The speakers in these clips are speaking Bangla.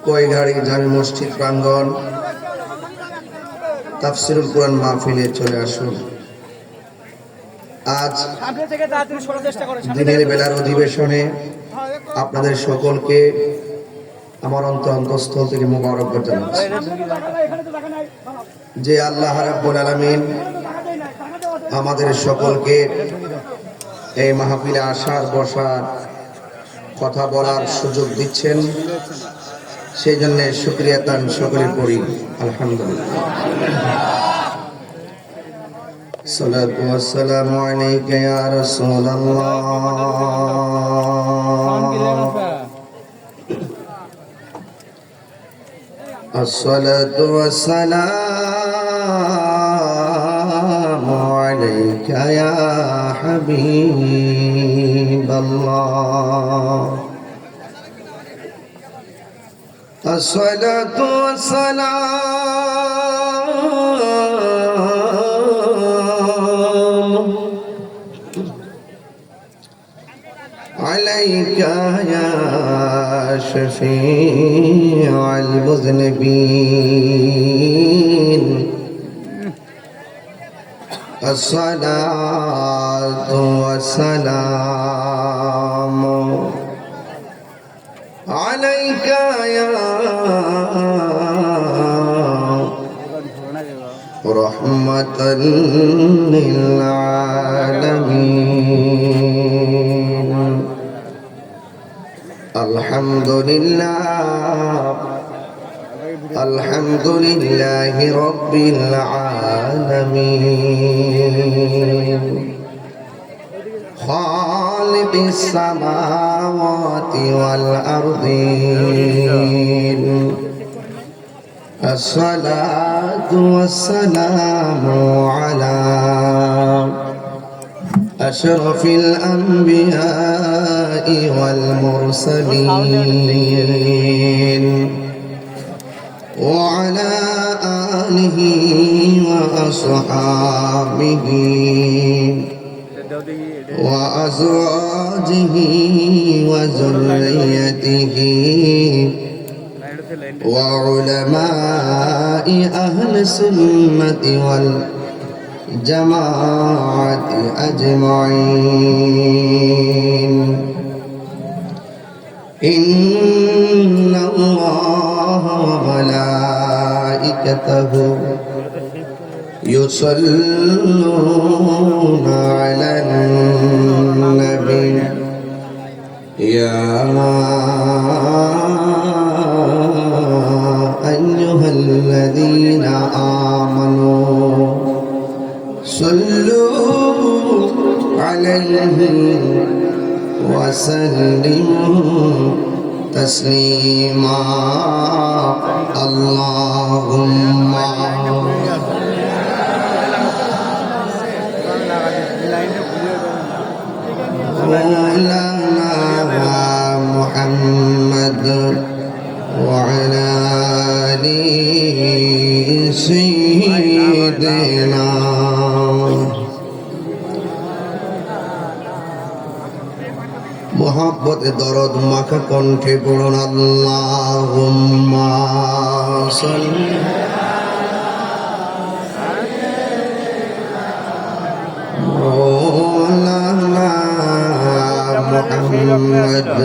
কৈগাড়ি জামে মসজিদ প্রাঙ্গণ তাফসিরুল কুরআন মাহফিলে চলে আসুন। আজ দিনের বেলার অধিবেশনে আপনাদের সকলকে আমার অন্তঃস্থল থেকে মোবারকবাদ জানাচ্ছি। যে আল্লাহ রাব্বুল আলামিন আমাদের সকলকে এই মাহফিলে আসার বসার কথা বলার সুযোগ দিচ্ছেন, সেই জন্য শুকরিয়া তান সকলে করি আলহামদুলিল্লাহ। সালাতু ওয়াসসালামু আলাইকা ইয়া রাসূলুল্লাহ। আসসালাতু ওয়াসসালামু আলাইকা ইয়া হাবিবাল্লাহ। আসসালাতু ওয়াসসালামু আলাইকা ইয়া শাফিউল মুযনিবিন। আসসালাতু ওয়াসসালামু আলাইকা ইয়া রাহমাতাল লিল আলামিন। আলহামদুলিল্লাহি রাব্বিল আলামিন। খালিকিস সামাওয়াতি ওয়াল আরদিন। আসসালাতু ওয়াসসালামু আলা আশরাফিল আম্বিয়াই ওয়াল মুরসালিন ওয়া আলা আলিহি ওয়া আসহাবিহি ওয়া আজওয়াজিহি ওয়া যুররিয়াতিহি ওয়া উলামাই আহলি সুন্নাতি ওয়াল জামাআতি আজমাইন। ইন্নাল্লাহা ওয়া মালাইকাতাহু ইউসাল্লুনা আলান নবী ইয়া আইয়ুহাল্লাযীনা আমানু সাল্লু আলাইহি ওয়া সাল্লিমু তাসলিমা। আল্লাহুম্মা মাওলানা মুহাম্মদ ওয়া আলা আলি সাইয়্যিদিনা। মোহাব্বতে দরদ মাখা কণ্ঠে পড়ুন আল্লাহুম্মা সাল্লি মাওলানা মুহাম্মদ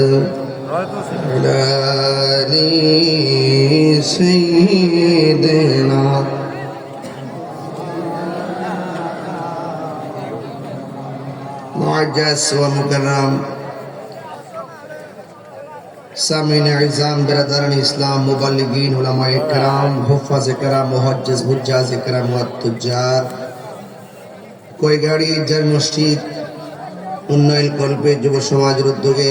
ওয়া আলি সাইয়্যিদিনা। মুআজ্জাজ ওয়া মুকাররম সামিন ইজাম বিরাদারান ইসলাম মুবাল্লিগিন উলামায়ে কেরাম হুফাজে কেরাম মুহাজ্জিজ হুজ্জাজে কেরাম ওয়া তুজ্জার, কৈগাড়ি জামে মসজিদ উন্নয়ন কল্পে যুব সমাজের উদ্যোগে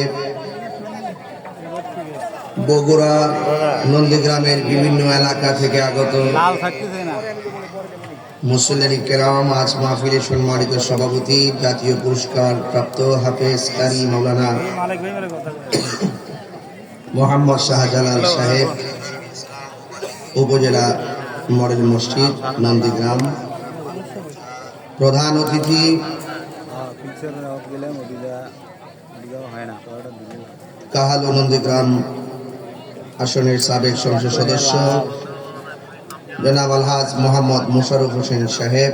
বগুড়া নন্দীগ্রামের বিভিন্ন এলাকা থেকে আগত মুসল্লি কেরাম, আজ মাহফিলে সম্মানিত সভাপতি, জাতীয় পুরস্কার প্রাপ্ত হাফেজ কারি মাওলানা মোহাম্মদ শাহজালাল সাহেব, উপজেলা মডেল মসজিদ নন্দীগ্রাম, প্রধান অতিথি কাহালু নন্দীগ্রাম আসনের সাবেক সংসদ সদস্য জনাব আলহাজ মোহাম্মদ মোশাররফ হোসেন সাহেব,